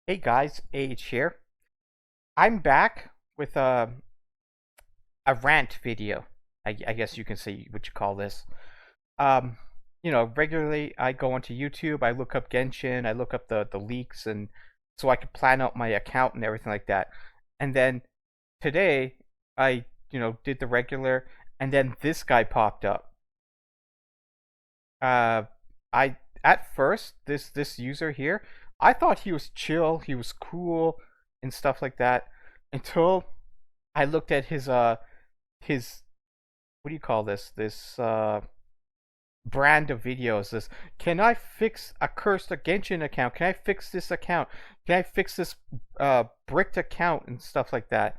Hey guys, Age here. I'm back with a rant video. I guess you can say what you call this. Um, regularly I go onto YouTube, I look up Genshin, I look up the leaks, and so I can plan out my account and everything like that. And then today I did the regular, and then this guy popped up. Uh, I at first this user here, I thought he was chill, he was cool and stuff like that until I looked at his what do you call this brand of videos. This, can I fix a cursed Genshin account? Can I fix this account? Can I fix this bricked account and stuff like that?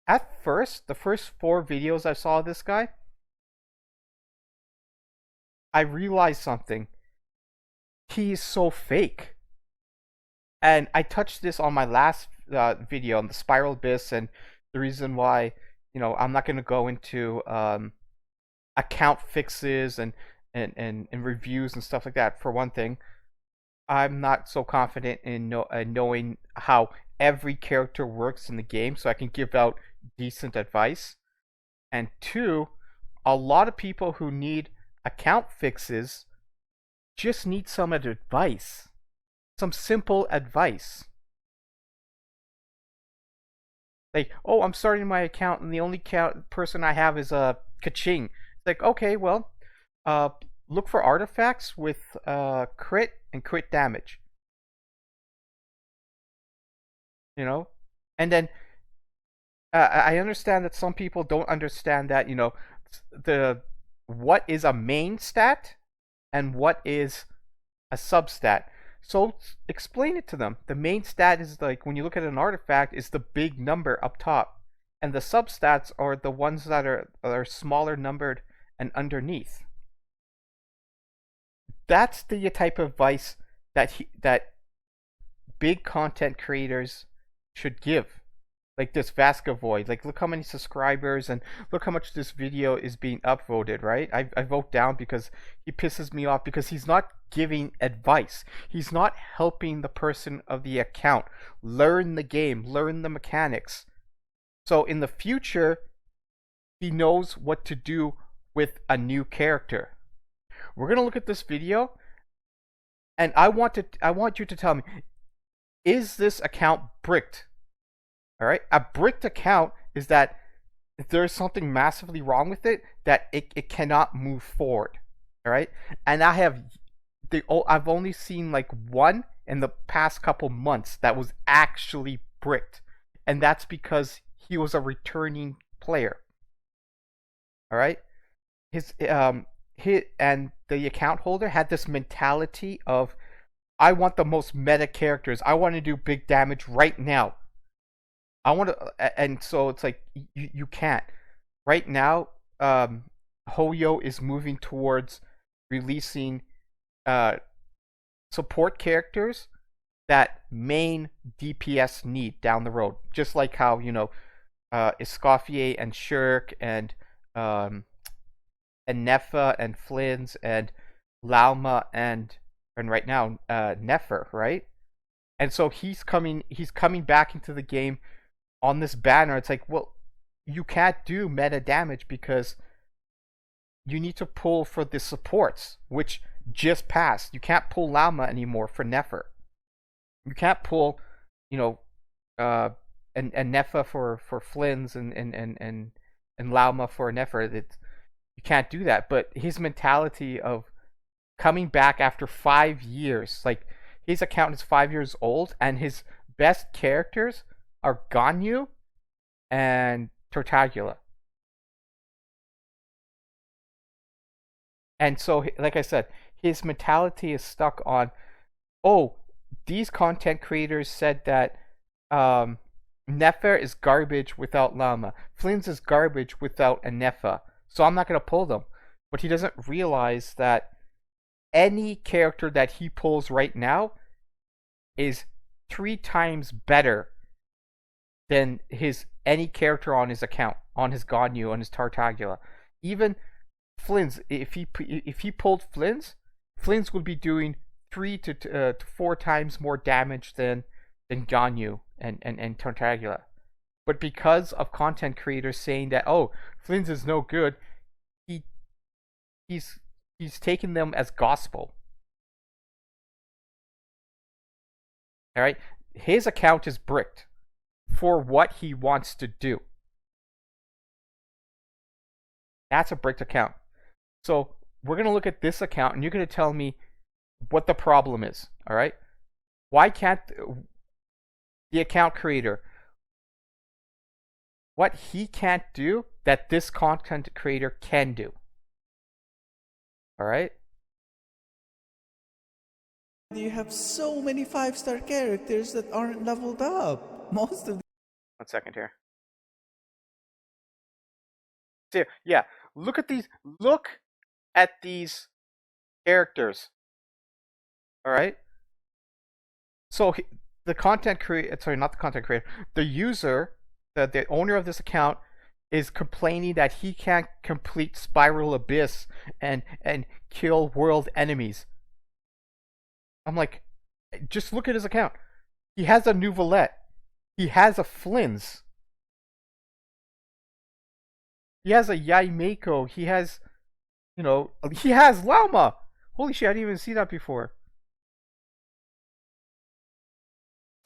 At first, the first 4 videos I saw of this guy, I realized something. He is so fake. And I touched this on my last video on the Spiral Abyss, and the reason why, I'm not going to go into account fixes and reviews and stuff like that. For one thing, I'm not so confident in knowing how every character works in the game, so I can give out decent advice. And two, a lot of people who need account fixes just need some advice, some simple advice. Like, oh, I'm starting my account and the only person I have is a Kaching. It's like, okay, well, uh, look for artifacts with crit and crit damage. You know, and then I understand that some people don't understand that the what is a main stat and what is a substat. So explain it to them. The main stat is, like, when you look at an artifact, is the big number up top, and the substats are the ones that are smaller numbered and underneath. That's the type of advice that big content creators should give. Like this VaskeVoid. Like, look how many subscribers and look how much this video is being upvoted, right? I vote down because he pisses me off because he's not giving advice. He's not helping the person of the account learn the game, learn the mechanics. So in the future, he knows what to do with a new character. We're going to look at this video, and I want you to tell me, is this account bricked? All right, a bricked account is that if there's something massively wrong with it, that it cannot move forward. All right, and I've only seen like one in the past couple months that was actually bricked, and that's because he was a returning player. All right, his and the account holder had this mentality of, I want the most meta characters. I want to do big damage right now. I want to, and so it's like you can't. Right now, Hoyo is moving towards releasing support characters that main DPS need down the road. Just like how Escoffier and Shirk and Nefa and Flins and Lauma and right now Nefer, right? And so he's coming back into the game on this banner. It's like, well, you can't do meta damage because you need to pull for the supports, which just passed. You can't pull Lauma anymore for Nefer. You can't pull, and Nefa for Flins and Lauma for Nefer. You can't do that. But his mentality of coming back after 5 years, like, his account is 5 years old, and his best characters are Ganyu and Tortagula. And so, like I said, his mentality is stuck on, oh, these content creators said that Nefer is garbage without Llama. Flins is garbage without a Nefa. So I'm not going to pull them. But he doesn't realize that any character that he pulls right now is 3 times better than any character on his account, on his Ganyu, on his Tartagula. Even Flins, if he pulled Flins would be doing to 4 times more damage than Ganyu and Tarantula. But because of content creators saying that, oh, Flynn's is no good, he's taken them as gospel. All right, his account is bricked for what he wants to do. That's a bricked account. So we're gonna look at this account, and you're gonna tell me what the problem is. All right, why can't the account creator, what he can't do that this content creator can do? All right. You have so many 5-star characters that aren't leveled up. Most of 1 second here. So, yeah, look at these. Look at these characters. All right. So the content creator, sorry, not the content creator, the user, the owner of this account, is complaining that he can't complete Spiral Abyss and kill world enemies. I'm like, just look at his account. He has a Nouvelette. He has a Flynn's. He has a Yaimeko. He has, he has Llama. Holy shit, I didn't even see that before.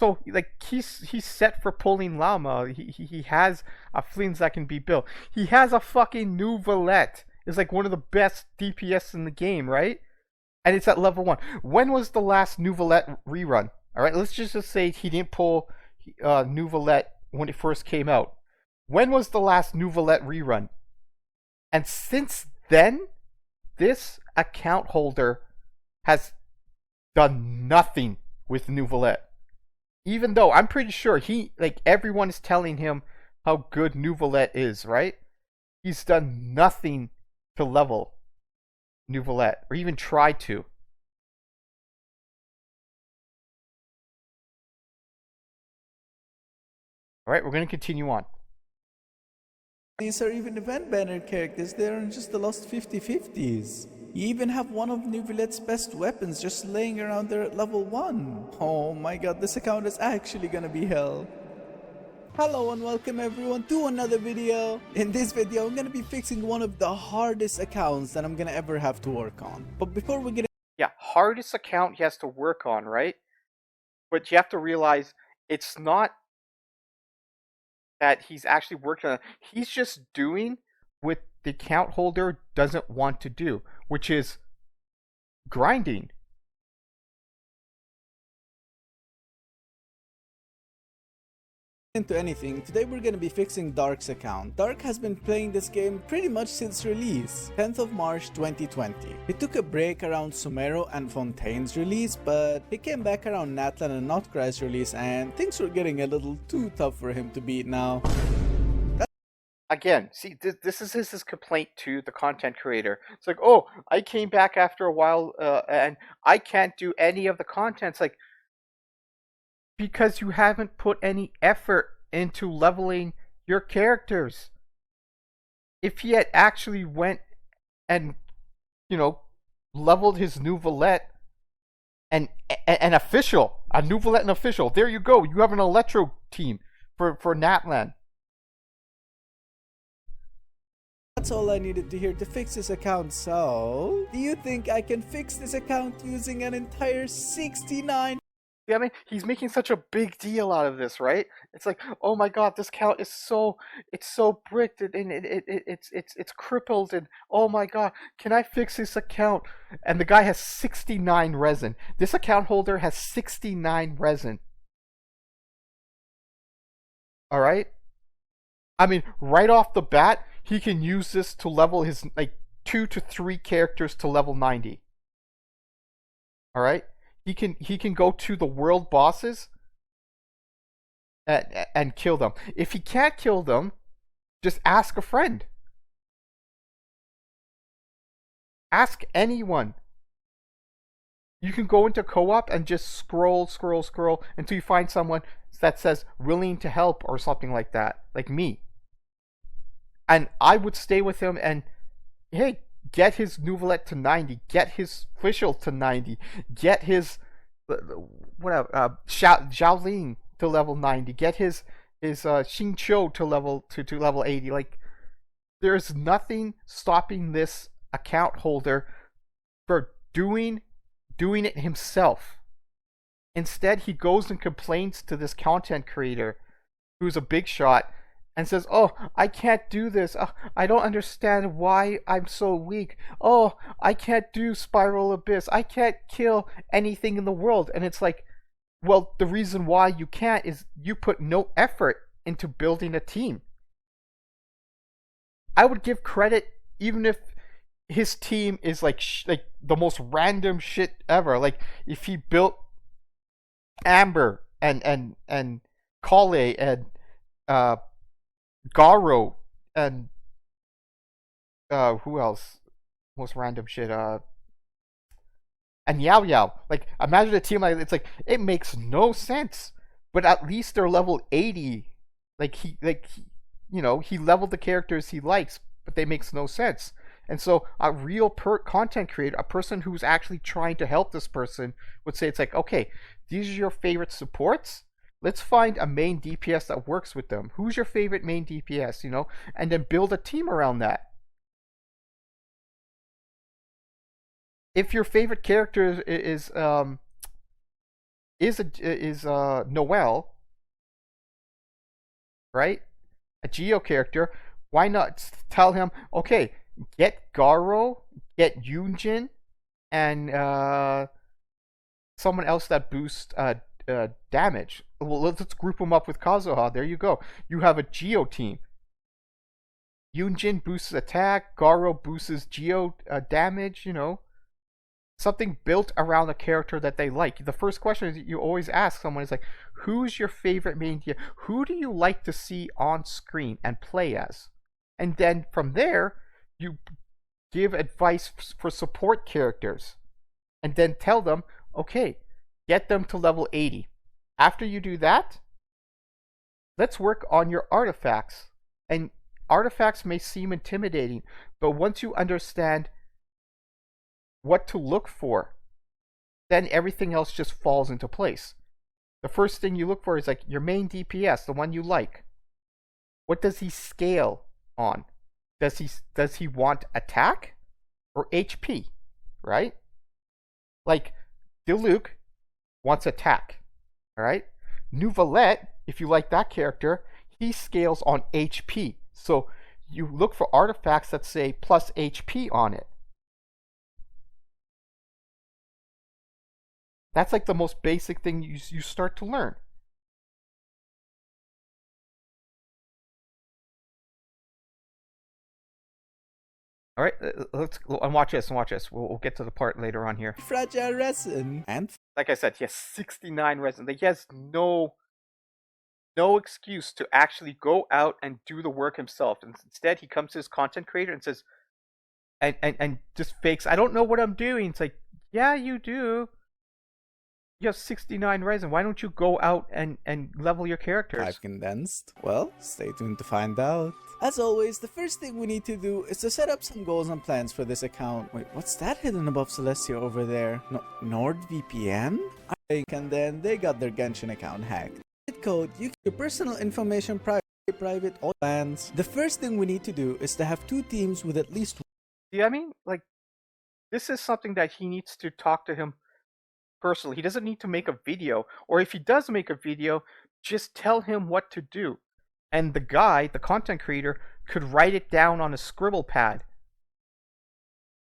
So, like, he's set for pulling Llama. He has a Flynn's that can be built. He has a fucking Nouvelette. It's like one of the best DPS in the game, right? And it's at level 1. When was the last Nouvelette rerun? Alright, let's just say he didn't pull Nouvelette when it first came out. When was the last Nouvelette rerun? And since then, this account holder has done nothing with Nouvelette. Even though I'm pretty sure everyone is telling him how good Nouvelette is, right? He's done nothing to level Nouvelette, or even try to. Alright, we're going to continue on. these are even event banner characters. They're in just the lost 50/50s. You even have one of Nouvelette's best weapons just laying around there at level 1. Oh my god, this account is actually gonna be hell. Hello and welcome everyone to another video. In this video, I'm gonna be fixing one of the hardest accounts that I'm gonna ever have to work on. But before we get Yeah, hardest account he has to work on, right? But you have to realize it's not that he's actually working on it. He's just doing what the account holder doesn't want to do, which is grinding. into anything, today we're gonna be fixing Dark's account. Dark has been playing this game pretty much since release, 10th of March 2020. He took a break around Sumero and Fontaine's release, but he came back around Natlan and Notcry's release, and things were getting a little too tough for him to beat now. Again, see, this is his complaint to the content creator. It's like, oh, I came back after a while, and I can't do any of the content. It's like, because you haven't put any effort into leveling your characters. If he had actually went and, leveled his Nouvelette and an official, a Nouvelette and official, there you go. You have an Electro team for Natlan. That's all I needed to hear to fix this account, so do you think I can fix this account using an entire 69? I mean, he's making such a big deal out of this, right? It's like, oh my god, this count is so bricked and it's crippled, and oh my god, can I fix this account? And the guy has 69 resin. This account holder has 69 resin. All right? I mean, right off the bat, he can use this to level his 2 to 3 characters to level 90. All right? He can go to the world bosses and kill them. If he can't kill them, just ask a friend. Ask anyone. You can go into co-op and just scroll until you find someone that says willing to help or something like that, like me. And I would stay with him and, hey, get his Nouvellette to 90, get his official to 90, get his whatever Xiaoling to level 90, get his Xingqiu to level 80. Like, there's nothing stopping this account holder for doing it himself. Instead, he goes and complains to this content creator who's a big shot and says, "Oh, I can't do this. I don't understand why I'm so weak. Oh, I can't do Spiral Abyss. I can't kill anything in the world." And it's like, well, the reason why you can't is you put no effort into building a team. I would give credit even if his team is like the most random shit ever. Like, if he built Amber and Kale and Garo and who else? Most random shit. And Yao Yao. Like, imagine a team like, it's like, it makes no sense. But at least they're level 80. He leveled the characters he likes, but they makes no sense. And so a real content creator, a person who's actually trying to help this person, would say, it's like, okay, these are your favorite supports. Let's find a main DPS that works with them. Who's your favorite main DPS, and then build a team around that. If your favorite character is Noelle, right? A Geo character, why not tell him, okay, get Garo, get Yunjin, and someone else that boosts damage. Well, let's group them up with Kazuha. There you go. You have a Geo team. Yunjin boosts attack, Garo boosts Geo damage, Something built around a character that they like. The first question is you always ask someone is like, who's your favorite main DPS? Who do you like to see on screen and play as? And then from there, you give advice for support characters. And then tell them, okay, get them to level 80. After you do that, let's work on your artifacts. And artifacts may seem intimidating, but once you understand what to look for, then everything else just falls into place. The first thing you look for is like your main DPS, the one you like. What does he scale on? Does he want attack or HP, right? Like Diluc wants attack, all right? Nouvellette, if you like that character, he scales on HP. So you look for artifacts that say plus HP on it. That's like the most basic thing you start to learn. All right, let's watch this. We'll get to the part later on here. Fragile resin. And like I said, he has 69 resin. He has no excuse to actually go out and do the work himself. And instead, he comes to his content creator and says, and just fakes, I don't know what I'm doing. It's like, yeah, you do. You have 69 resin. Why don't you go out and level your characters? I've condensed. Well, stay tuned to find out. As always, the first thing we need to do is to set up some goals and plans for this account. Wait, what's that hidden above Celestia over there? No, NordVPN? And then they got their Genshin account hacked. Code, you keep your personal information private all plans. The first thing we need to do is to have 2 teams with at least. See, I mean, like, this is something that he needs to talk to him personally. He doesn't need to make a video, or if he does make a video, just tell him what to do. And the guy, the content creator, could write it down on a scribble pad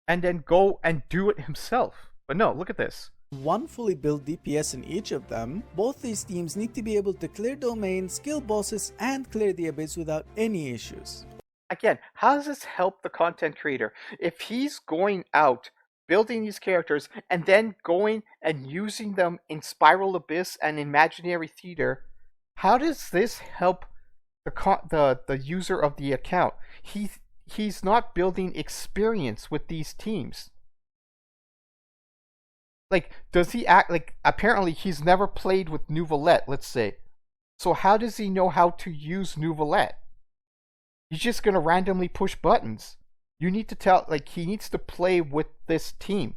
and then go and do it himself. But no, look at this. 1 fully built DPS in each of them. Both these teams need to be able to clear domains, kill bosses, and clear the abyss without any issues. Again, how does this help the content creator? If he's going out building these characters and then going and using them in Spiral Abyss and Imaginary Theater, how does this help the user of the account? He's not building experience with these teams. Like, does he act like, apparently he's never played with Nouvellette, let's say. So how does he know how to use Nouvellette? He's just gonna randomly push buttons. You need to tell, like, he needs to play with this team.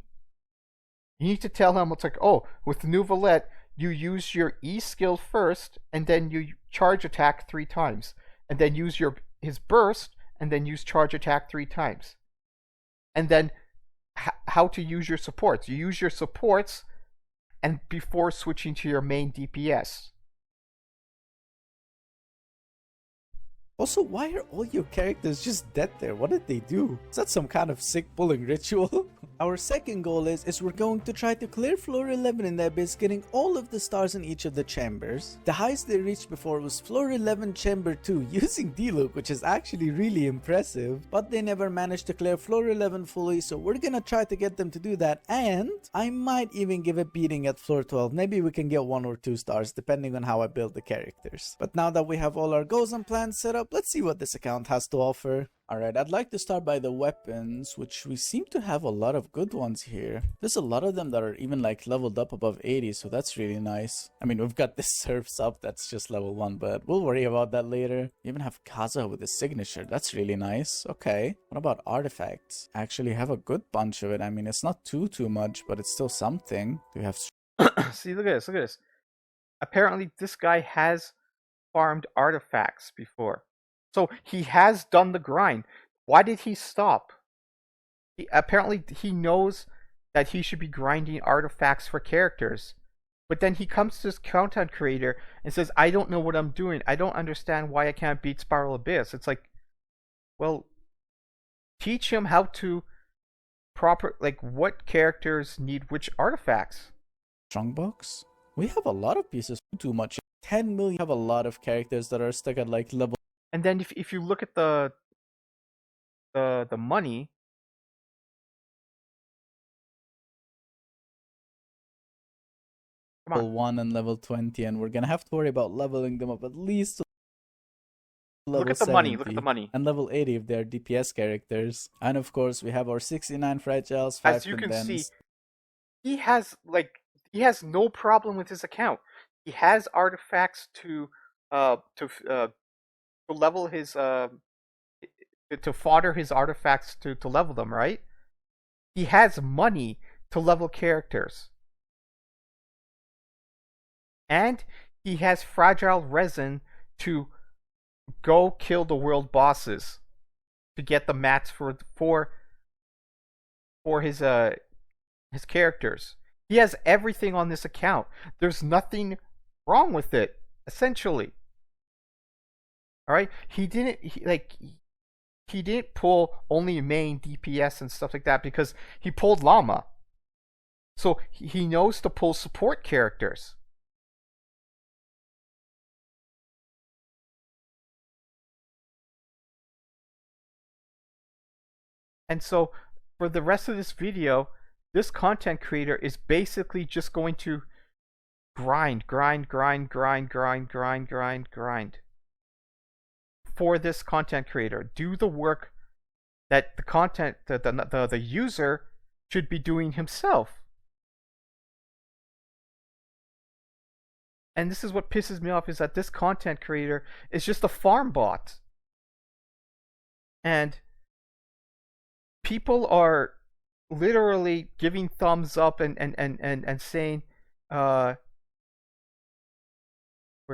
You need to tell him, it's like, oh, with Nuvalet, you use your E skill first, and then you charge attack 3 times, and then use his burst, and then use charge attack 3 times. And then how to use your supports. You use your supports and before switching to your main DPS. Also, why are all your characters just dead there? What did they do? Is that some kind of sick pulling ritual? Our second goal is we're going to try to clear floor 11 in the Abyss, getting all of the stars in each of the chambers. The highest they reached before was floor 11 chamber 2 using D-Loop, which is actually really impressive, but they never managed to clear floor 11 fully, so we're gonna try to get them to do that, and I might even give a beating at floor 12. Maybe we can get 1 or 2 stars depending on how I build the characters. But now that we have all our goals and plans set up, let's see what this account has to offer. Alright, I'd like to start by the weapons, which we seem to have a lot of good ones here. There's a lot of them that are even like leveled up above 80, so that's really nice. I mean, we've got this Surf's up that's just level 1, but we'll worry about that later. We even have Kaza with his signature, that's really nice. Okay, what about artifacts? I actually have a good bunch of it. I mean, it's not too much, but it's still something. Do we have... See, look at this. Apparently, this guy has farmed artifacts before. So he has done the grind. Why did he stop? Apparently he knows that he should be grinding artifacts for characters. But then he comes to this content creator and says, I don't know what I'm doing. I don't understand why I can't beat Spiral Abyss. It's like, well, teach him how to what characters need which artifacts. Strongbox? We have a lot of pieces, too much. 10 million have a lot of characters that are stuck at like level. And then if you look at the money, level 1 and level 20, and we're gonna have to worry about leveling them up at least to level 70. Look at the money. And level 80 if they're DPS characters. And of course, we have our 69 fragiles, 5 As you can see, condemns. he has no problem with his account. He has artifacts to level his to fodder his artifacts to level them, right? He has money to level characters. And he has fragile resin to go kill the world bosses to get the mats for his characters. He has everything on this account. There's nothing wrong with it, essentially. All right, he didn't pull only main DPS and stuff like that because he pulled Llama. So he knows to pull support characters. And so for the rest of this video, this content creator is basically just going to grind for this content creator. Do the work that the user should be doing himself. And this is what pisses me off, is that this content creator is just a farm bot. And people are literally giving thumbs up and saying, where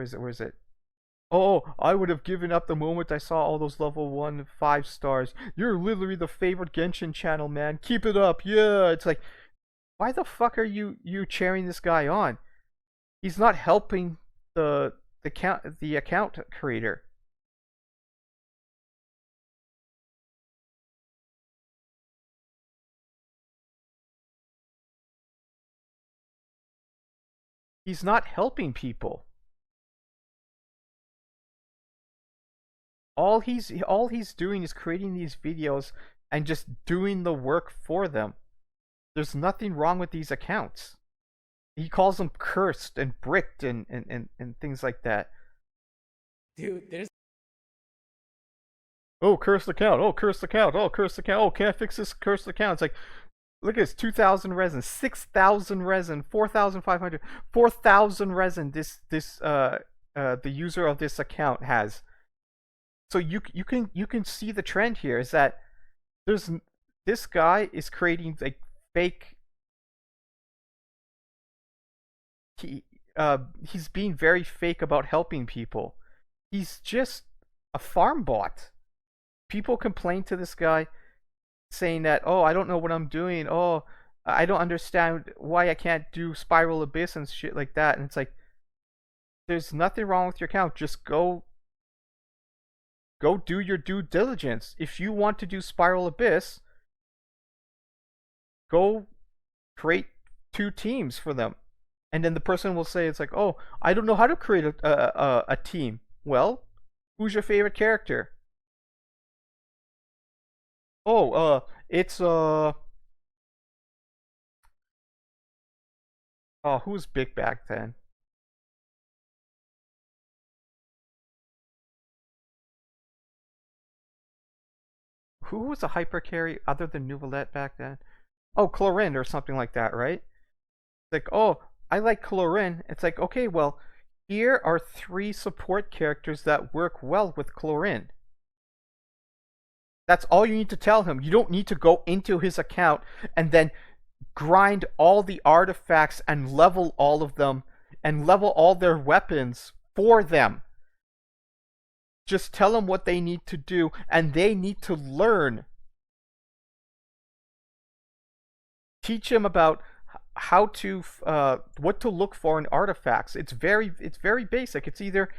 is it? Oh, I would have given up the moment I saw all those level 1 5 stars. You're literally the favorite Genshin channel, man. Keep it up. Yeah. It's like, why the fuck are you cheering this guy on? He's not helping the account creator. He's not helping people. All he's doing is creating these videos and just doing the work for them. There's nothing wrong with these accounts. He calls them cursed and bricked and things like that. Dude, there's... Oh, cursed account. Oh, cursed account. Oh, cursed account. Oh, can't fix this cursed account. It's like, look at this, 2,000 resin, 6,000 resin, 4,500, 4,000 resin the user of this account has. So you can see the trend here is that there's this guy is creating like fake. He he's being very fake about helping people. He's just a farm bot. People complain to this guy saying that, oh, I don't know what I'm doing. Oh, I don't understand why I can't do Spiral Abyss and shit like that. And it's like, there's nothing wrong with your account. Just go do your due diligence. If you want to do Spiral Abyss, go create 2 teams for them. And then the person will say, it's like, oh, I don't know how to create a team. Well, who's your favorite character? Oh, it's oh, who was big back then? Who was a hyper carry other than Nouvellette back then? Oh, Chlorine or something like that, right? It's like, oh, I like Chlorine. It's like, okay, well, here are 3 support characters that work well with Chlorine. That's all you need to tell him. You don't need to go into his account and then grind all the artifacts and level all of them and level all their weapons for them. Just tell them what they need to do, and they need to learn. Teach them about how to what to look for in artifacts. It's very basic. It's either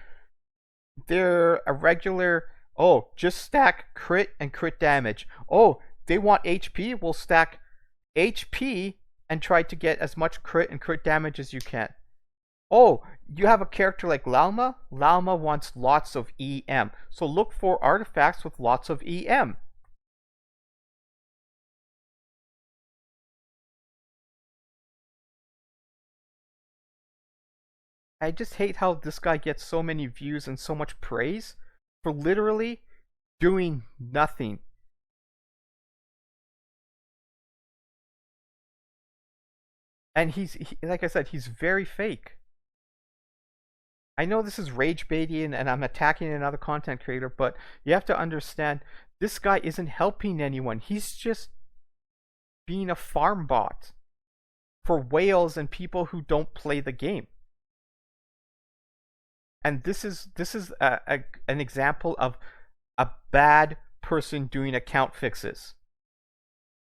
they're a regular, oh, just stack crit and crit damage. Oh, they want HP, we'll stack HP and try to get as much crit and crit damage as you can. Oh, you have a character like Lalma? Lalma wants lots of EM. So look for artifacts with lots of EM. I just hate how this guy gets so many views and so much praise for literally doing nothing. And like I said, he's very fake. I know this is rage baiting and I'm attacking another content creator, but you have to understand this guy isn't helping anyone. He's just being a farm bot for whales and people who don't play the game. And this is an example of a bad person doing account fixes.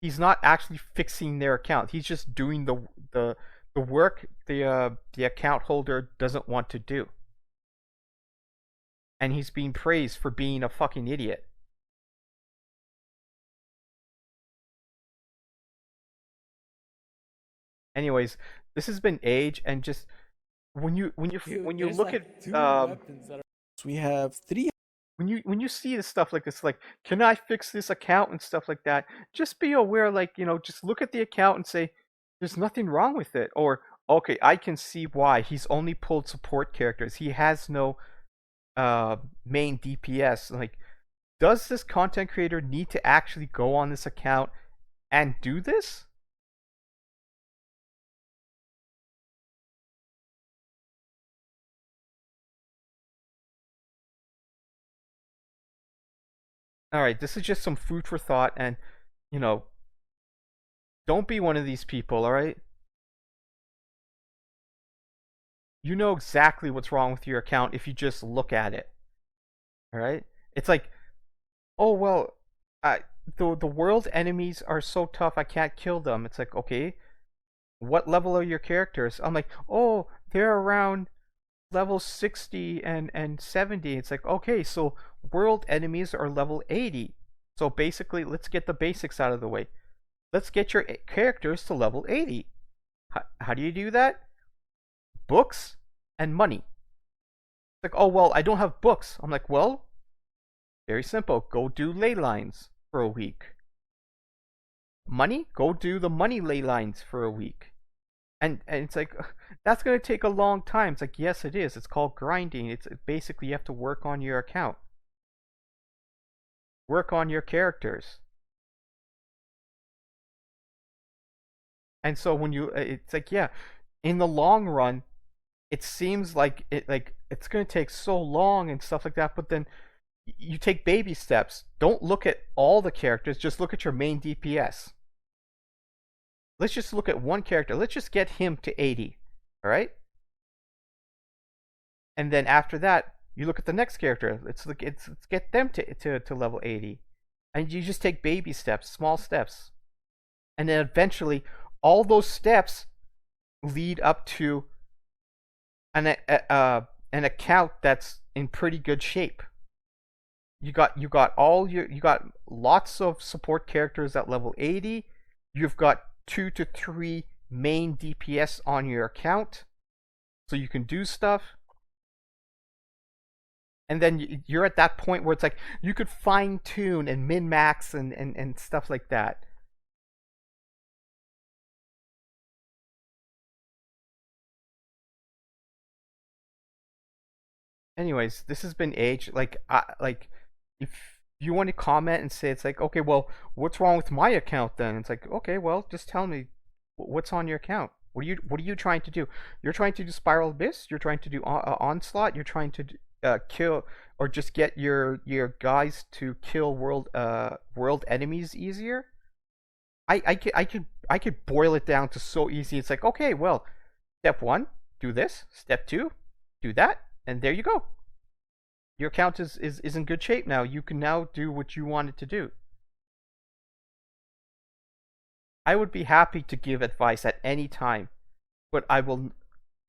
He's not actually fixing their account. He's just doing the work the account holder doesn't want to do. And he's being praised for being a fucking idiot. Anyways, this has been Age, and just when you look like at 2 weapons that are... We have 3. when you see this stuff like this, like, can I fix this account and stuff like that, just be aware, like, just look at the account and say, there's nothing wrong with it, or okay, I can see why he's only pulled support characters. He has no main DPS. Like, does this content creator need to actually go on this account and do this? All right, this is just some food for thought, and you know, don't be one of these people. All right, you know exactly what's wrong with your account if you just look at it. All right, it's like, oh well, the world enemies are so tough I can't kill them. It's like, okay, what level are your characters? I'm like, oh, they're around level 60 and 70. It's like, okay, so world enemies are level 80. So basically, let's get the basics out of the way. Let's get your characters to level 80. How do you do that? Books and money. It's like, oh, well, I don't have books. I'm like, well, very simple. Go do ley lines for a week. Money? Go do the money ley lines for a week. And it's like, that's going to take a long time. It's like, yes, it is. It's called grinding. It's basically, you have to work on your account. Work on your characters. And so when it's like, yeah, in the long run, it seems like it's going to take so long and stuff like that, but then you take baby steps. Don't look at all the characters, just look at your main DPS. Let's just look at one character. Let's just get him to 80. All right? And then after that, you look at the next character. Let's get them to level 80. And you just take baby steps, small steps. And then eventually all those steps lead up to an account that's in pretty good shape. You got lots of support characters at level 80. You've got 2 to 3 main DPS on your account, so you can do stuff. And then you're at that point where it's like you could fine tune and min max and stuff like that. Anyways, this has been age. Like if you want to comment and say it's like, okay, well, what's wrong with my account then? It's like, okay, well, just tell me what's on your account. What are you trying to do? You're trying to do Spiral Abyss. You're trying to do Onslaught. You're trying to kill or just get your guys to kill world enemies easier. I could boil it down to so easy. It's like, okay, well, step 1, do this. Step 2, do that, and there you go. Your account is in good shape now. You can now do what you wanted to do. I would be happy to give advice at any time, but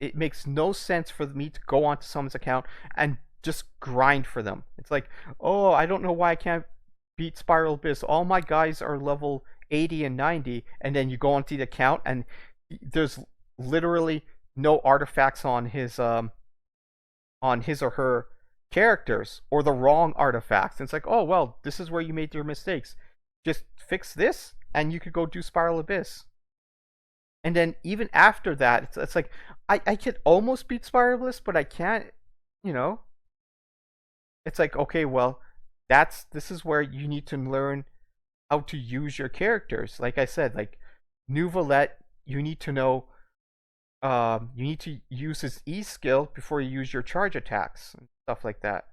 it makes no sense for me to go onto someone's account and just grind for them. It's like, oh, I don't know why I can't beat Spiral Abyss. All my guys are level 80 and 90, and then you go onto the account and there's literally no artifacts on his or her characters, or the wrong artifacts. And it's like, oh well, this is where you made your mistakes. Just fix this and you could go do Spiral Abyss. And then even after that, it's like I could almost beat Spiral Abyss, but I can't, you know. It's like, okay, well, this is where you need to learn how to use your characters. Like I said, like New Valette, you need to know you need to use his E skill before you use your charge attacks and stuff like that.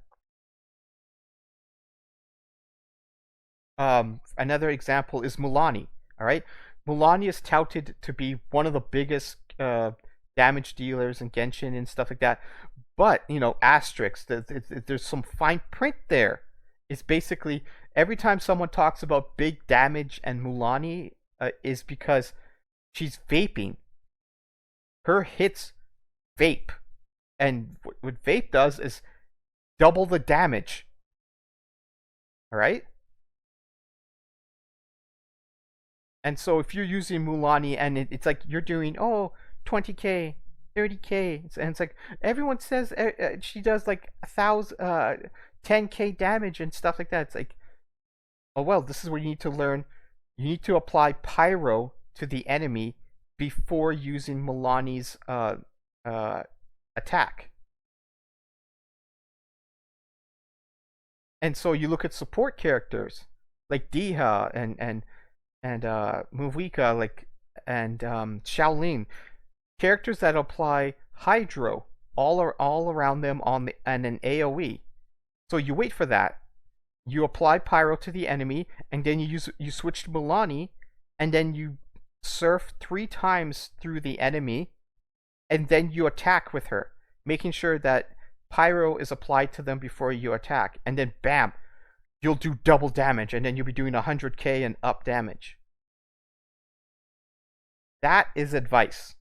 Another example is Mulaney. All right, Mulaney is touted to be one of the biggest damage dealers in Genshin and stuff like that. But you know, asterisks. There's some fine print there. It's basically every time someone talks about big damage and Mulaney is because she's vaping. Her hits vape, and what vape does is double the damage. All right. And so if you're using Mulaney and it's like you're doing 20k, 30k, and it's like everyone says she does like 10k damage and stuff like that. It's like, oh well, this is where you need to learn. You need to apply pyro to the enemy before using Mulaney's attack. And so you look at support characters like Diha and Muvika, like and Shaolin, characters that apply Hydro all around them and an AOE. So you wait for that. You apply Pyro to the enemy, and then you switch to Mulaney, and then you surf 3 times through the enemy, and then you attack with her, making sure that Pyro is applied to them before you attack, and then bam, you'll do double damage, and then you'll be doing 100k and up damage. That is advice.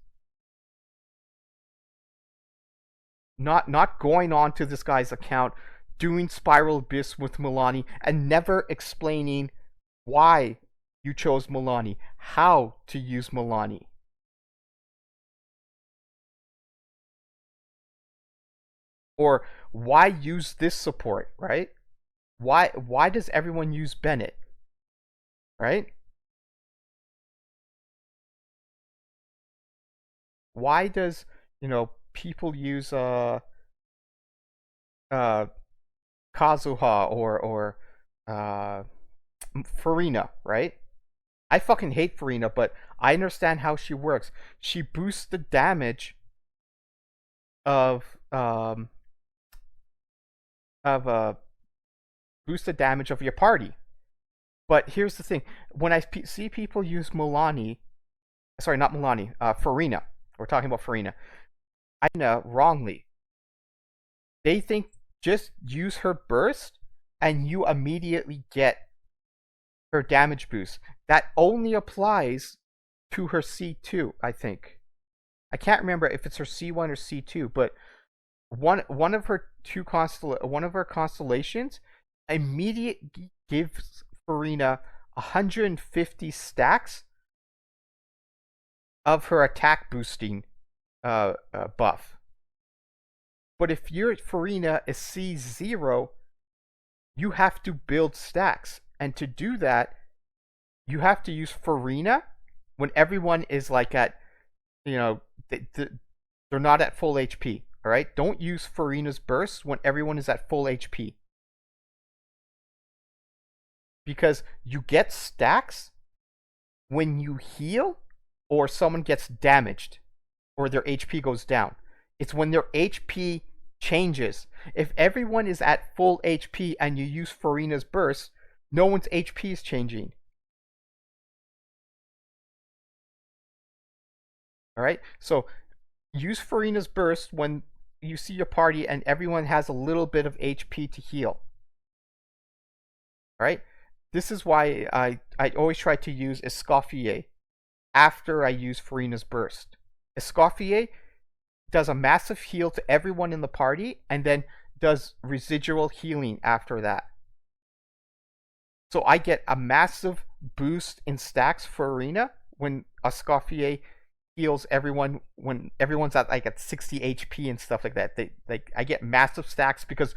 Not going on to this guy's account, doing Spiral Abyss with Mulaney, and never explaining why you chose Mulaney, how to use Mulaney. Or why use this support, right? Why does everyone use Bennett? Right? Why does, people use Kazuha or Farina, right? I fucking hate Farina, but I understand how she works. She boosts the damage of boost the damage of your party. But here's the thing: when I see people use Milani, sorry, not Milani, Farina. We're talking about Farina. I know wrongly. They think just use her burst, and you immediately get her damage boost. That only applies to her C2, I think. I can't remember if it's her C1 or C2, but one of her one of her constellations immediately gives Farina 150 stacks of her attack boosting buff. But if your Farina is C0, you have to build stacks. And to do that, you have to use Farina when everyone is like at, they're not at full HP. All right? Don't use Farina's burst when everyone is at full HP. Because you get stacks when you heal or someone gets damaged or their HP goes down. It's when their HP changes. If everyone is at full HP and you use Farina's burst, no one's HP is changing. Alright? So use Farina's burst when you see your party and everyone has a little bit of HP to heal. Alright? This is why I always try to use Escoffier after I use Farina's burst. Escoffier does a massive heal to everyone in the party and then does residual healing after that. So I get a massive boost in stacks for Arena when Escoffier heals everyone when everyone's at 60 HP and stuff like that. I get massive stacks because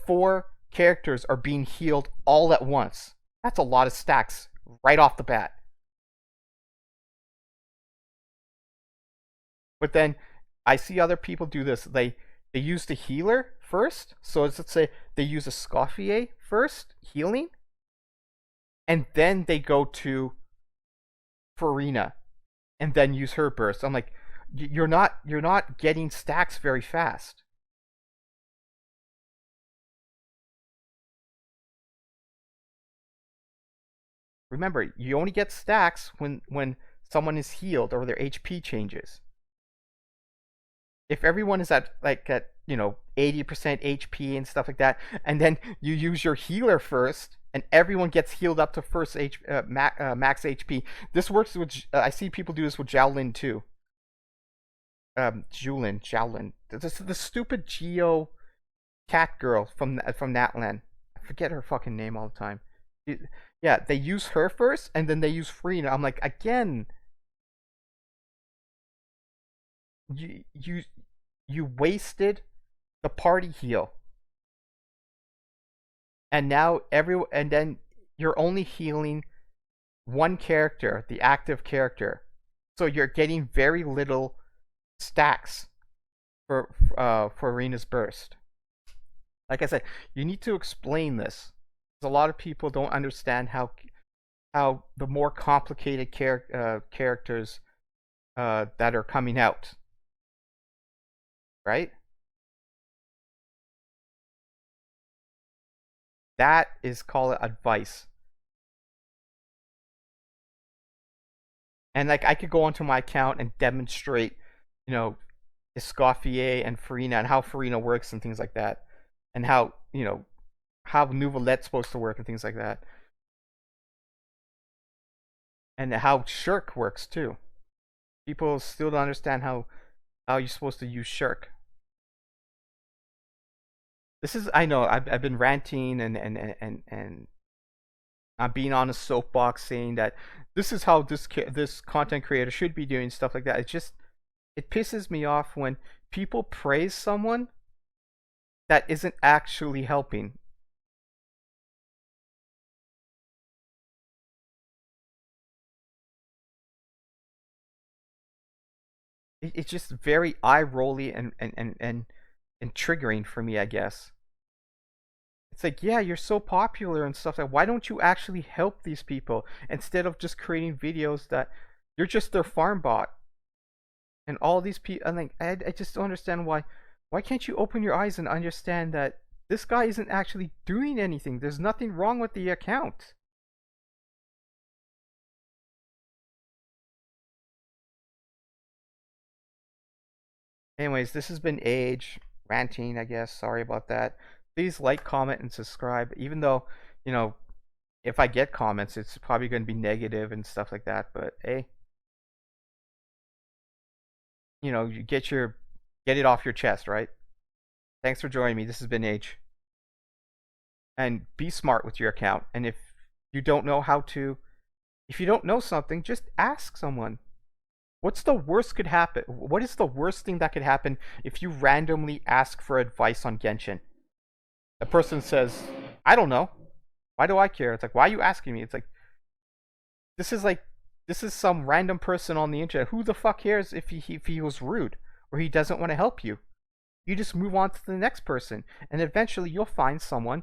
4 characters are being healed all at once. That's a lot of stacks right off the bat. But then I see other people do this. They use the healer first. So let's say they use a Escoffier first, healing, and then they go to Farina and then use her burst. I'm like, you're not getting stacks very fast. Remember, you only get stacks when someone is healed or their HP changes. If everyone is at 80% HP and stuff like that, and then you use your healer first, and everyone gets healed up to max HP. This works with I see people do this with Xiaolin too. Xiaolin, the stupid Geo cat girl from Natlan. I forget her fucking name all the time. Yeah, they use her first, and then they use Farina. I'm like, again, you wasted the party heal, and now and then you're only healing one character, the active character, so you're getting very little stacks for Arena's burst. Like I said, you need to explain this. A lot of people don't understand how the more complicated characters that are coming out, right? That is called advice. And like I could go onto my account and demonstrate, Escoffier and Farina and how Farina works and things like that, and how how Nouvelette's supposed to work and things like that, and how Shirk works too. People still don't understand how you're supposed to use Shirk. This is, I know I've been ranting and I'm being on a soapbox saying that this is how this content creator should be doing stuff like that. It pisses me off when people praise someone that isn't actually helping. It's just very eye-rolly and triggering for me, I guess. It's like, yeah, you're so popular and stuff. Like, why don't you actually help these people instead of just creating videos that you're just their farm bot? And all these people, I just don't understand why. Why can't you open your eyes and understand that this guy isn't actually doing anything. There's nothing wrong with the account. Anyways, this has been Age ranting, I guess. Sorry about that. Please like, comment, and subscribe. Even though, you know, if I get comments, it's probably going to be negative and stuff like that. But hey, you know, you get it off your chest, right? Thanks for joining me. This has been Age. And be smart with your account. And if you don't know if you don't know something, just ask someone. What's the worst could happen? What is the worst thing that could happen if you randomly ask for advice on Genshin? A person says, I don't know. Why do I care? It's like, why are you asking me? It's like, this is some random person on the internet. Who the fuck cares if he was rude or he doesn't want to help you? You just move on to the next person, and eventually you'll find someone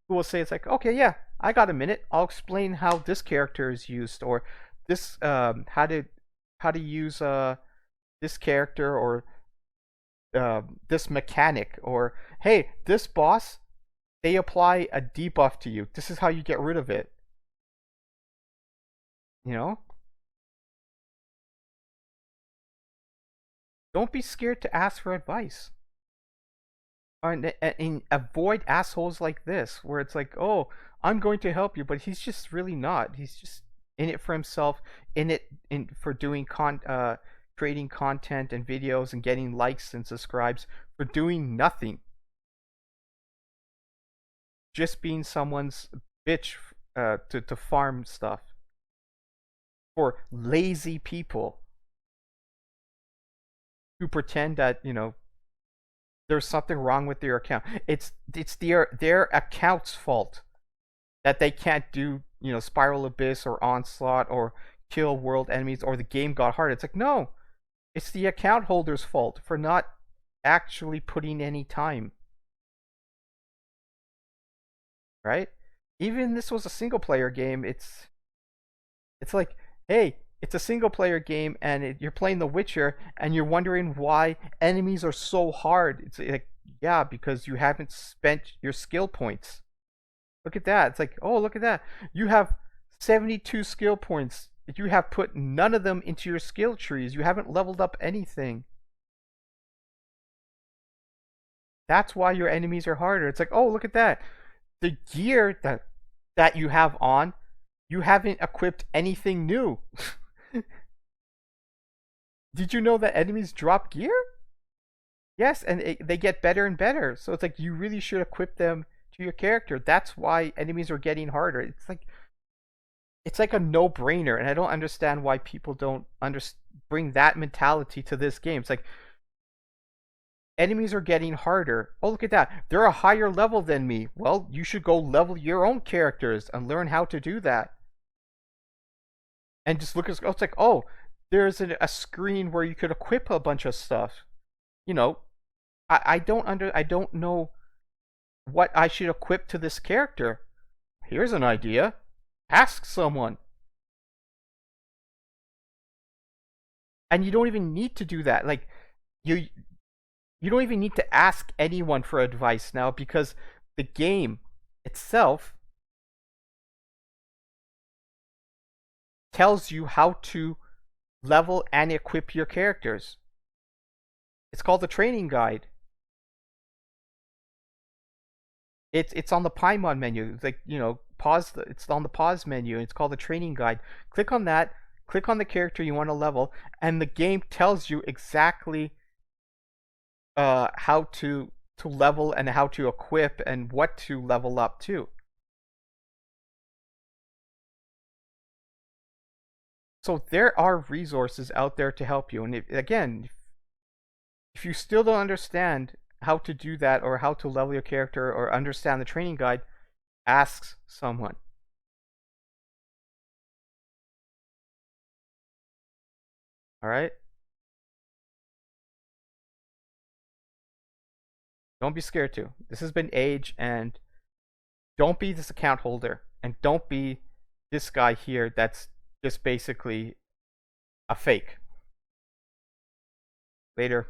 who will say, it's like, okay, yeah, I got a minute. I'll explain how this character is used, or this how to use this character, or this mechanic, or hey, this boss, they apply a debuff to you. This is how you get rid of it. You know? Don't be scared to ask for advice. And avoid assholes like this, where it's like, oh, I'm going to help you, but he's just really not. He's just in it for himself, for doing creating content and videos and getting likes and subscribes for doing nothing. Just being someone's bitch to farm stuff. For lazy people who pretend that, you know, there's something wrong with their account. It's their account's fault that they can't do, you know, Spiral Abyss or Onslaught or kill world enemies, or the game got hard. It's like, no, it's the account holder's fault for not actually putting any time. Right? Even this was a single player game, it's like, hey, it's a single player game and you're playing The Witcher and you're wondering why enemies are so hard. It's like, yeah, because you haven't spent your skill points. Look at that. It's like, oh, look at that. You have 72 skill points. You have put none of them into your skill trees. You haven't leveled up anything. That's why your enemies are harder. It's like, oh, look at that. The gear that you have on, you haven't equipped anything new. Did you know that enemies drop gear? Yes, and they get better and better. So it's like, you really should equip them to your character. That's why enemies are getting harder. It's like a no-brainer, and I don't understand why people don't bring that mentality to this game. It's like, enemies are getting harder. Oh, look at that. They're a higher level than me. Well, you should go level your own characters and learn how to do that. And just look at, oh, it's like, oh, there's a screen where you could equip a bunch of stuff. You know, I don't know what I should equip to this character. Here's an idea. Ask someone. And you don't even need to do that. Like, you don't even need to ask anyone for advice now, because the game itself tells you how to level and equip your characters. It's called the training guide. It's on the Paimon menu. It's like, you know, it's on the pause menu. It's called the training guide. Click on that. Click on the character you want to level, and the game tells you exactly how to level and how to equip and what to level up to. So there are resources out there to help you. And if you still don't understand how to do that, or how to level your character, or understand the training guide, ask someone. Alright? Don't be scared to. This has been Age, and don't be this account holder. And don't be this guy here that's just basically a fake. Later.